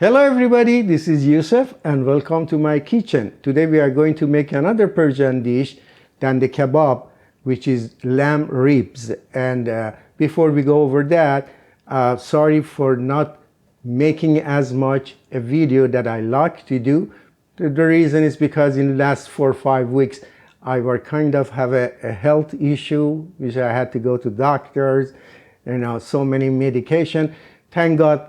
Hello everybody, this is Yousef and welcome to my kitchen. Today we are going to make another Persian dish, Dandeh Kabob, which is lamb ribs. And before we go over that, sorry for not making as much a video that I like to do. The reason is because in the last 4 or 5 weeks I were kind of have a health issue, which I had to go to doctors, so many medication. Thank God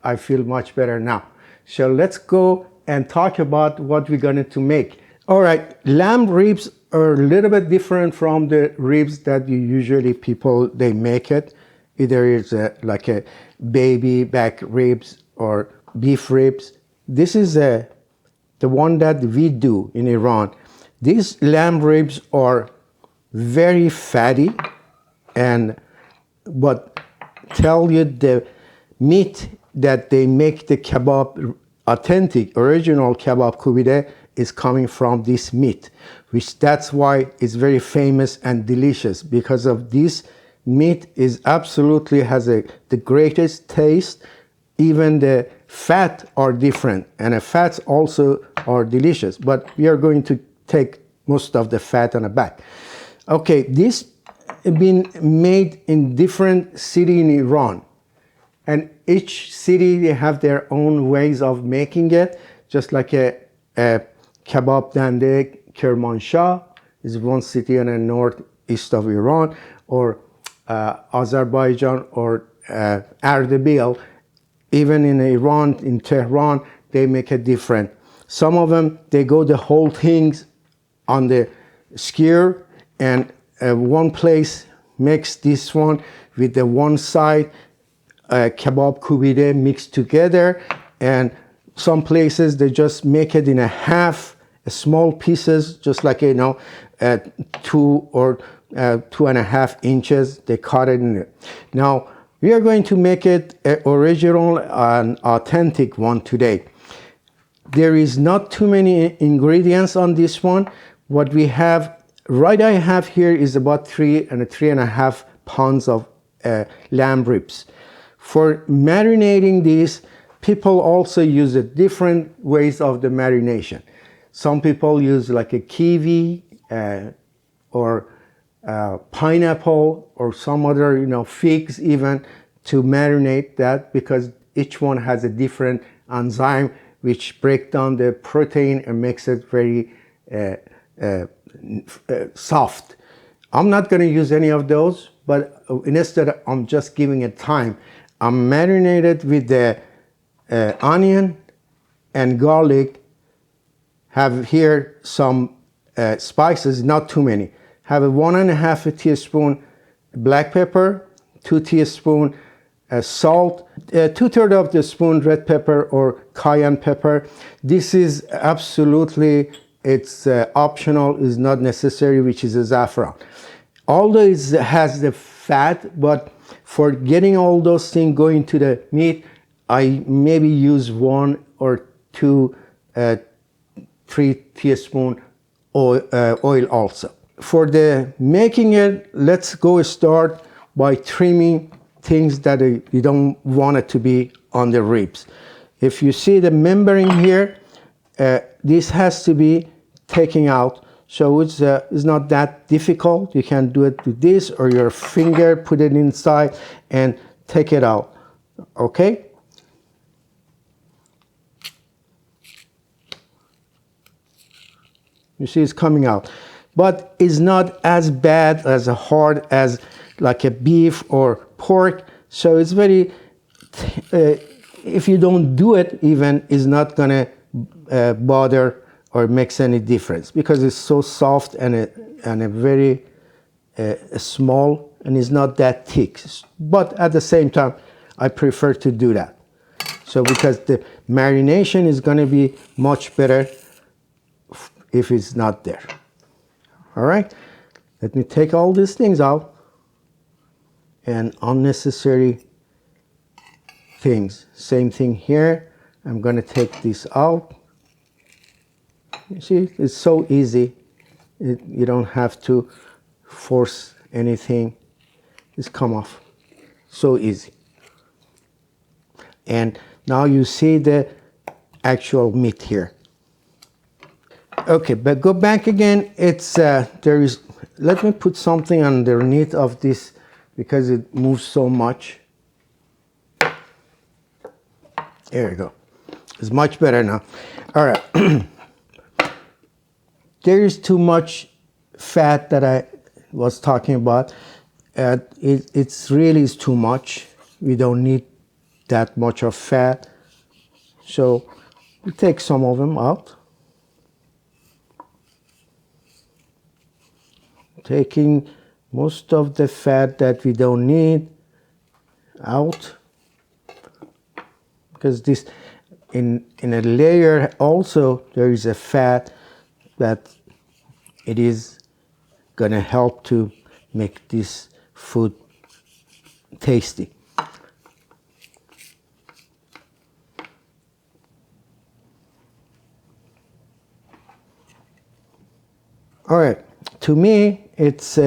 I feel much better now. So let's go and talk about what we're going to make. All right, lamb ribs are a little bit different from the ribs that you usually they make it. Either it's like a baby back ribs or beef ribs. This is the one that we do in Iran. These lamb ribs are very fatty, and but tell you the meat that they make the kebab, authentic, original kebab kubide, is coming from this meat, which that's why it's very famous and delicious, because of this meat is absolutely has the greatest taste. Even the fat are different, and the fats also are delicious, but we are going to take most of the fat on the back. Okay, this been made in different city in Iran. And each city, they have their own ways of making it, just like a kebab Dandeh Kermanshah is one city in the northeast of Iran, or Azerbaijan, or Ardabil. Even in Iran, in Tehran, they make it different. Some of them, they go the whole things on the skewer, and one place makes this one with the one side kebab kubide mixed together, and some places they just make it in small pieces, just like 2 or 2.5 inches. They cut it in it. Now we are going to make it an original and authentic one today. There is not too many ingredients on this one. What we have I have here is about 3 and 3.5 pounds of lamb ribs. For marinating these, people also use different ways of the marination. Some people use like a kiwi or pineapple, or some other, figs even, to marinate that, because each one has a different enzyme which break down the protein and makes it very soft. I'm not going to use any of those, but instead I'm just giving it time. I'm marinated with the onion and garlic. Have here some spices, not too many. Have a 1.5 teaspoon black pepper, 2 teaspoon salt, 2/3 of the spoon red pepper or cayenne pepper. This is absolutely, it's optional, is not necessary, which is a saffron. Although it has the fat, but for getting all those things going to the meat, I maybe use 1 or 2, 3 teaspoon oil also. For the making it, let's go start by trimming things that you don't want it to be on the ribs. If you see the membrane here, this has to be taken out. So it's not that difficult. You can do it with this or your finger, put it inside and take it out. Okay? You see it's coming out. But it's not as bad, as hard as like a beef or pork. So it's very, if you don't do it even, it's not gonna bother or makes any difference, because it's so soft and a very small, and it's not that thick. But at the same time, I prefer to do that. So because the marination is going to be much better if it's not there. All right, let me take all these things out and unnecessary things. Same thing here. I'm going to take this out. You see, it's so easy. You don't have to force anything. It's come off so easy. And Now you see the actual meat here. Okay, but go back again. It's there is. Let me put something underneath of this because it moves so much. There you go. It's much better now. All right. There is too much fat that I was talking about. It's really is too much. We don't need that much of fat. So we take some of them out. Taking most of the fat that we don't need out, because this in a layer also there is a fat that it is gonna help to make this food tasty. All right, to me it's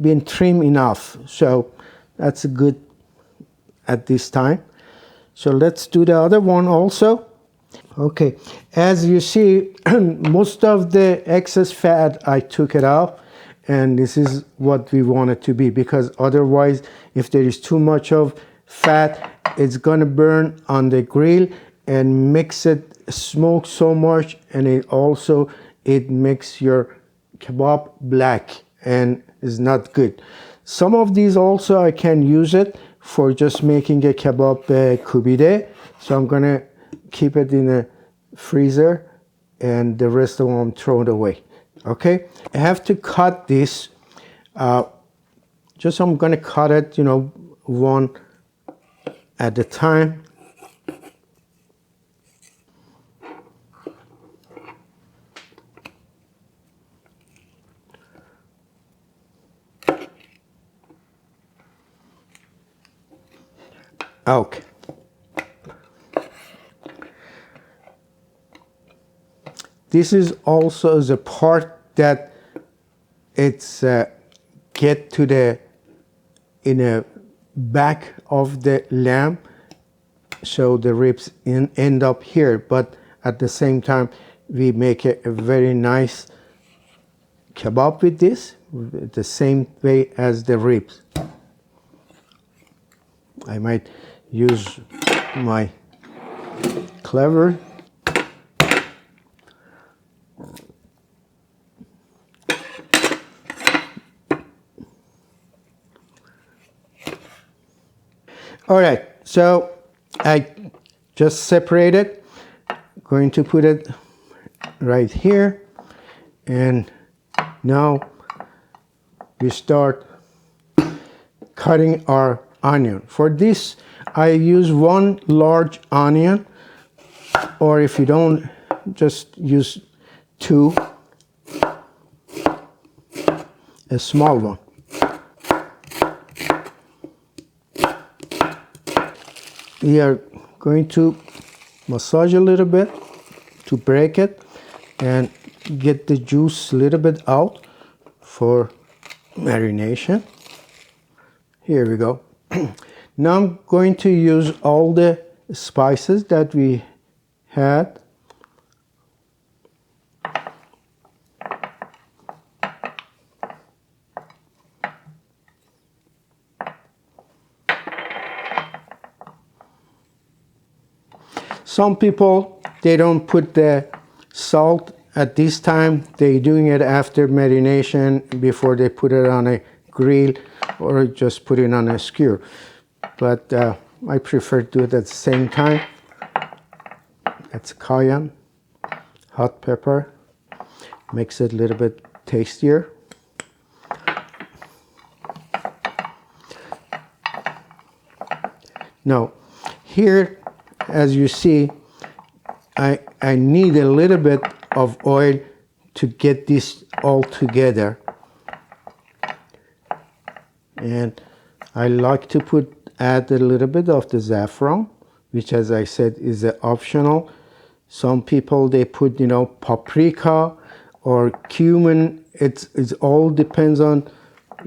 been trimmed enough, so that's good at this time. So let's do the other one also. Okay, as you see, most of the excess fat I took it out, and this is what we want it to be, because otherwise if there is too much of fat, it's gonna burn on the grill and makes it smoke so much, and it makes your kebab black and is not good. Some of these also I can use it for just making a kebab kubide, so I'm gonna keep it in a freezer and the rest of them throw it away. Okay, I have to cut this. Just I'm gonna cut it, one at a time. Okay. This is also the part that it's get to the back of the lamb, so the ribs end up here, but at the same time we make a very nice kebab with this, the same way as the ribs. I might use my cleaver. All right, so I just separated. Going to put it right here, and now we start cutting our onion. For this, I use one large onion, or if you don't, just use two, a small one. We are going to massage a little bit to break it and get the juice a little bit out for marination. Here we go. Now I'm going to use all the spices that we had. Some people, they don't put the salt at this time. They're doing it after marination, before they put it on a grill or just put it on a skewer. But I prefer to do it at the same time. That's cayenne, hot pepper, makes it a little bit tastier. Now, here, as you see, I need a little bit of oil to get this all together. And I like to add a little bit of the saffron, which, as I said, is optional. Some people, they put, paprika or cumin. It all depends on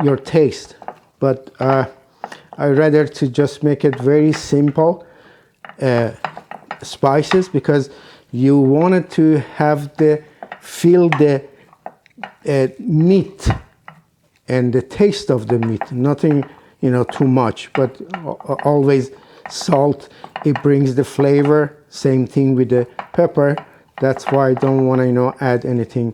your taste. But I rather to just make it very simple. spices because you wanted to have the feel the meat and the taste of the meat. Nothing, too much, but always salt. It brings the flavor. Same thing with the pepper. That's why I don't want to, add anything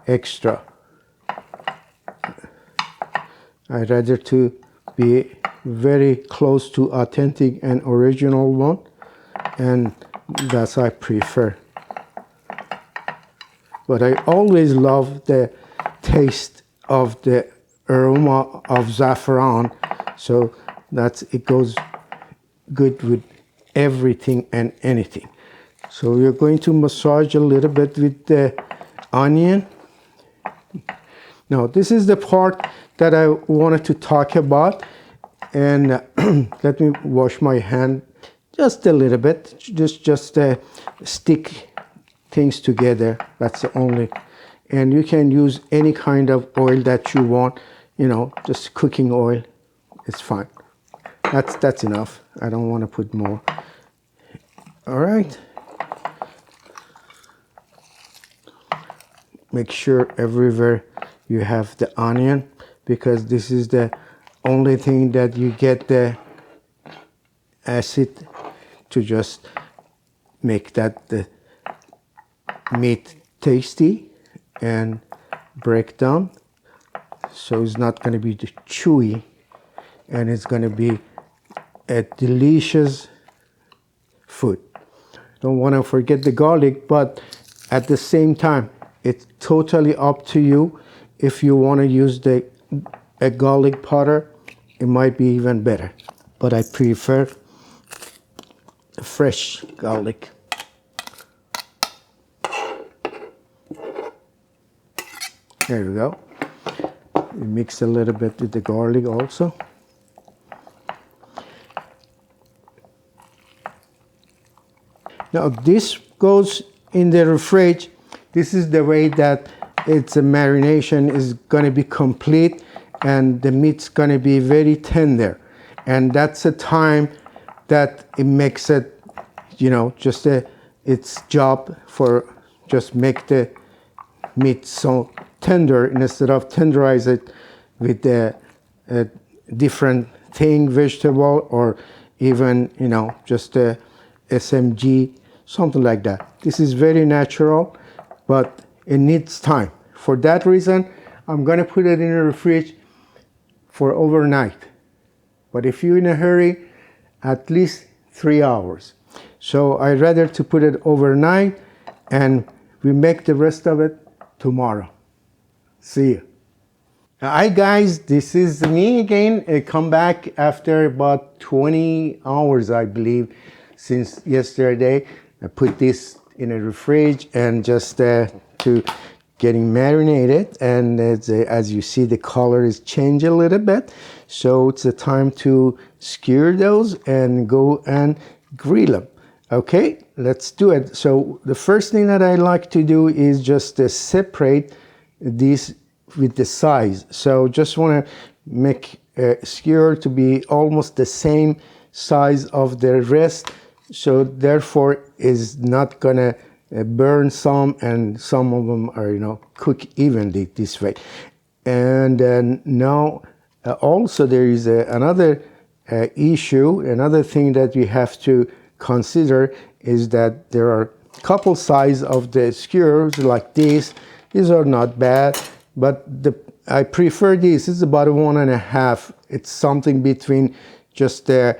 extra. I'd rather to be very close to authentic and original one, and that's I prefer. But I always love the taste of the aroma of saffron, so it goes good with everything and anything. So we're going to massage a little bit with the onion. Now this is the part that I wanted to talk about, and let me wash my hand just a little bit, just stick things together. That's the only, and you can use any kind of oil that you want, just cooking oil, it's fine. That's enough. I don't want to put more. All right. Make sure everywhere you have the onion, because this is the only thing that you get the acid to just make that the meat tasty and break down. So it's not going to be chewy, and it's going to be a delicious food. Don't want to forget the garlic, but at the same time, it's totally up to you. If you want to use a garlic powder, it might be even better. But I prefer fresh garlic. There we go. We mix a little bit with the garlic also. Now this goes in the fridge. This is the way that its marination is going to be complete, and the meat's going to be very tender. And that's a time that it makes it, just its job for just make the meat so tender, instead of tenderize it with a different thing, vegetable, or even, just a SMG, something like that. This is very natural, but it needs time. For that reason, I'm going to put it in the fridge for overnight. But if you're in a hurry, at least 3 hours. So I'd rather to put it overnight, and we make the rest of it tomorrow. See you. Hi guys, this is me again. I come back after about 20 hours, I believe, since yesterday. I put this in a fridge and just to getting marinated, and as you see, the color is changed a little bit. So it's the time to skewer those and go and grill them. Okay, let's do it. So the first thing that I like to do is just separate these with the size. So just want to make a skewer to be almost the same size of the rest, so therefore is not gonna burn some, and some of them are cook evenly this way. And now also there is another issue, another thing that we have to consider is that there are couple size of the skewers like this. These are not bad, but I prefer this. It's about 1.5. It's something between just a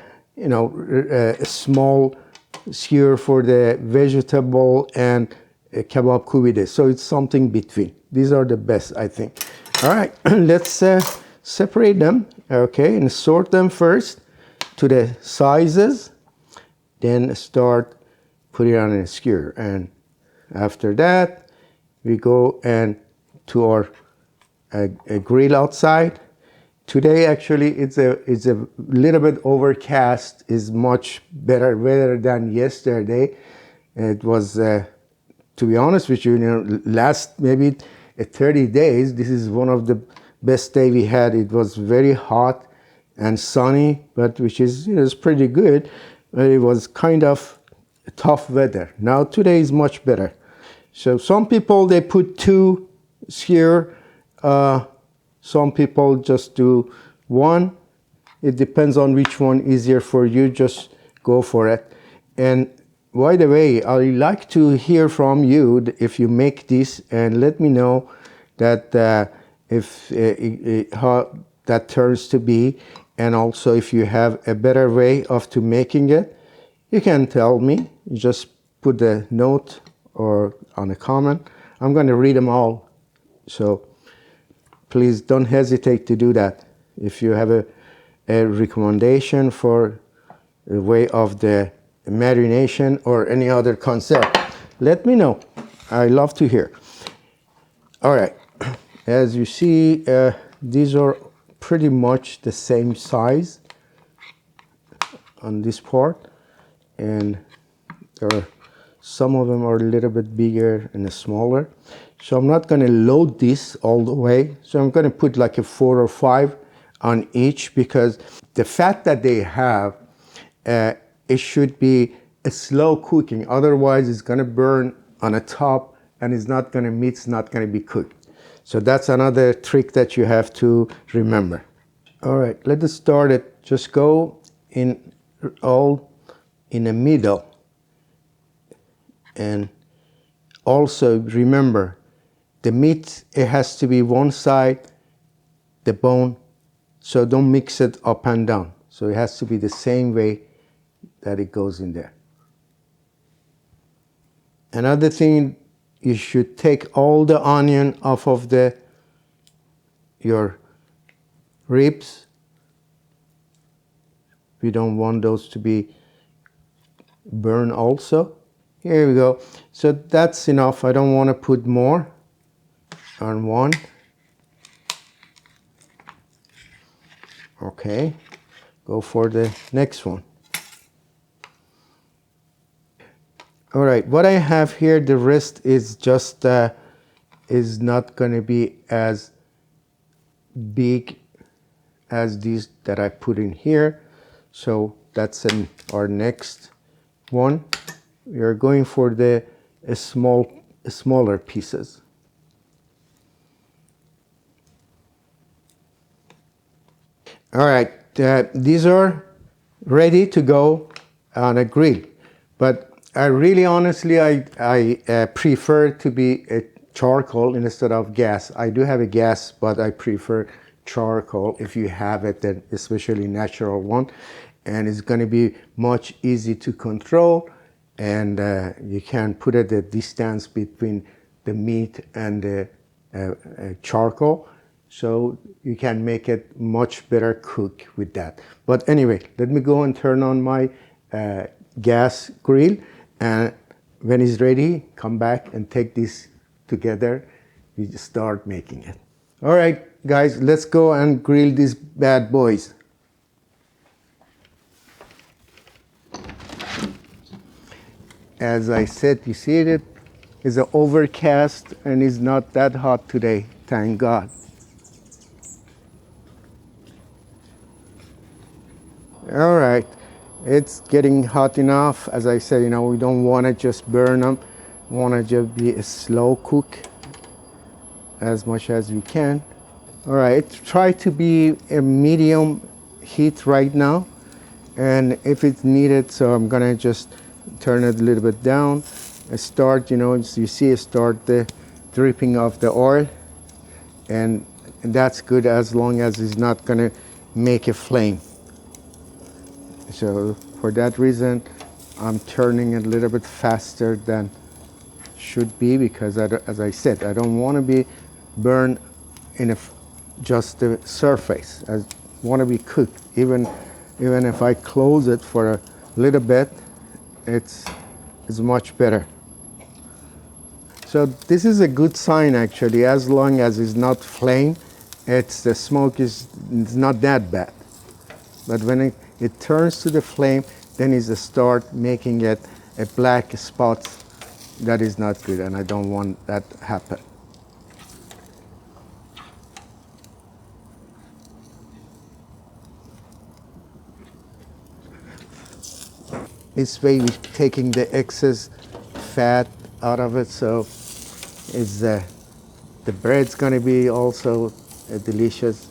small skewer for the vegetable and a kebab kubide. So it's something between. These are the best, I think. All right, let's separate them, okay, and sort them first to the sizes, then start putting on a skewer. And after that, we go and to our a grill outside. Today actually it's a little bit overcast. Is much better weather than yesterday. It was to be honest with you, last maybe 30 days, this is one of the best day we had. It was very hot and sunny, but which is is pretty good. It was kind of tough weather. Now today is much better. So some people they put two here, some people just do one. It depends on which one easier for you, just go for it. And by the way, I like to hear from you if you make this, and let me know that if how that turns to be, and also if you have a better way of to making it, you can tell me. You just put a note or on a comment. I'm going to read them all, so please don't hesitate to do that. If you have a recommendation for the way of the marination or any other concept, let me know. I love to hear. All right, as you see, these are pretty much the same size on this part, and there are some of them are a little bit bigger and smaller. So I'm not going to load this all the way. So I'm going to put like a 4 or 5 on each, because the fat that they have, it should be a slow cooking. Otherwise, it's going to burn on the top, and it's not going to meat's not going to be cooked. So that's another trick that you have to remember. All right, let us start it. Just go in all in the middle. And also remember, the meat, it has to be one side, the bone, so don't mix it up and down. So it has to be the same way that it goes in there. Another thing, you should take all the onion off of your ribs. We don't want those to be burned also. Here we go. So that's enough. I don't want to put more on one. Okay, go for the next one. All right, what I have here, the rest is just is not going to be as big as these that I put in here. So that's in our next one. We are going for the smaller pieces. All right, these are ready to go on a grill, but I really honestly I prefer to be a charcoal instead of gas. I do have a gas, but I prefer charcoal if you have it, then especially natural one, and it's going to be much easy to control, and you can put it at distance between the meat and the charcoal, so you can make it much better cook with that. But anyway, let me go and turn on my gas grill, and when it's ready, come back and take this together. We just start making it. All right, guys, let's go and grill these bad boys. As I said, you see it is overcast and it's not that hot today, thank God. All right, it's getting hot enough. As I said, we don't want to just burn them. We want to just be a slow cook as much as we can. All right, try to be a medium heat right now, and if it's needed, so I'm gonna just turn it a little bit down. I start, as you see, start the dripping of the oil, and that's good as long as it's not gonna make a flame. So for that reason, I'm turning it a little bit faster than should be, because as I said, I don't want to be burned in just the surface. I want to be cooked. Even if I close it for a little bit, it's much better. So this is a good sign actually. As long as it's not flame, the smoke is not that bad. But when it turns to the flame, then it's start making it a black spot. That is not good, and I don't want that to happen. This way we're taking the excess fat out of it, so it's the bread's gonna be also delicious,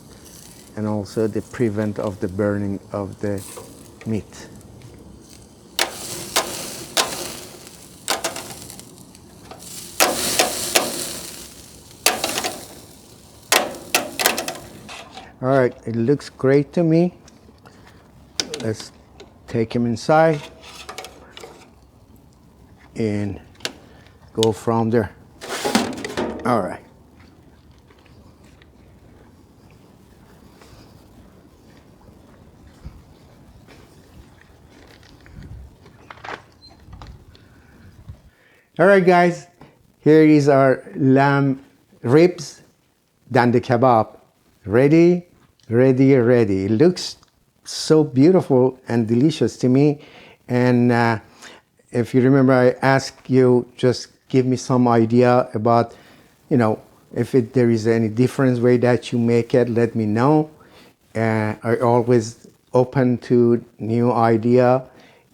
and also the prevent of the burning of the meat. All right, it looks great to me. Let's take him inside and go from there. All right. All right, guys, here is our lamb ribs, Dandeh Kabob. Ready, ready, ready. It looks so beautiful and delicious to me. And if you remember, I asked you just give me some idea about, you know, if there is any different way that you make it, let me know. I always open to new idea,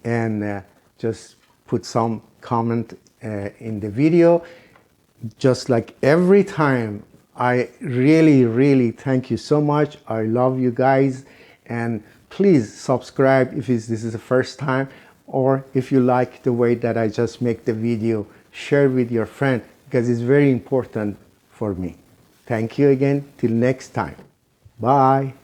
and just put some comment in the video. Just like every time, I really, really thank you so much. I love you guys, and please subscribe if this is the first time, or if you like the way that I just make the video, share with your friend, because it's very important for me. Thank you again. Till next time. Bye.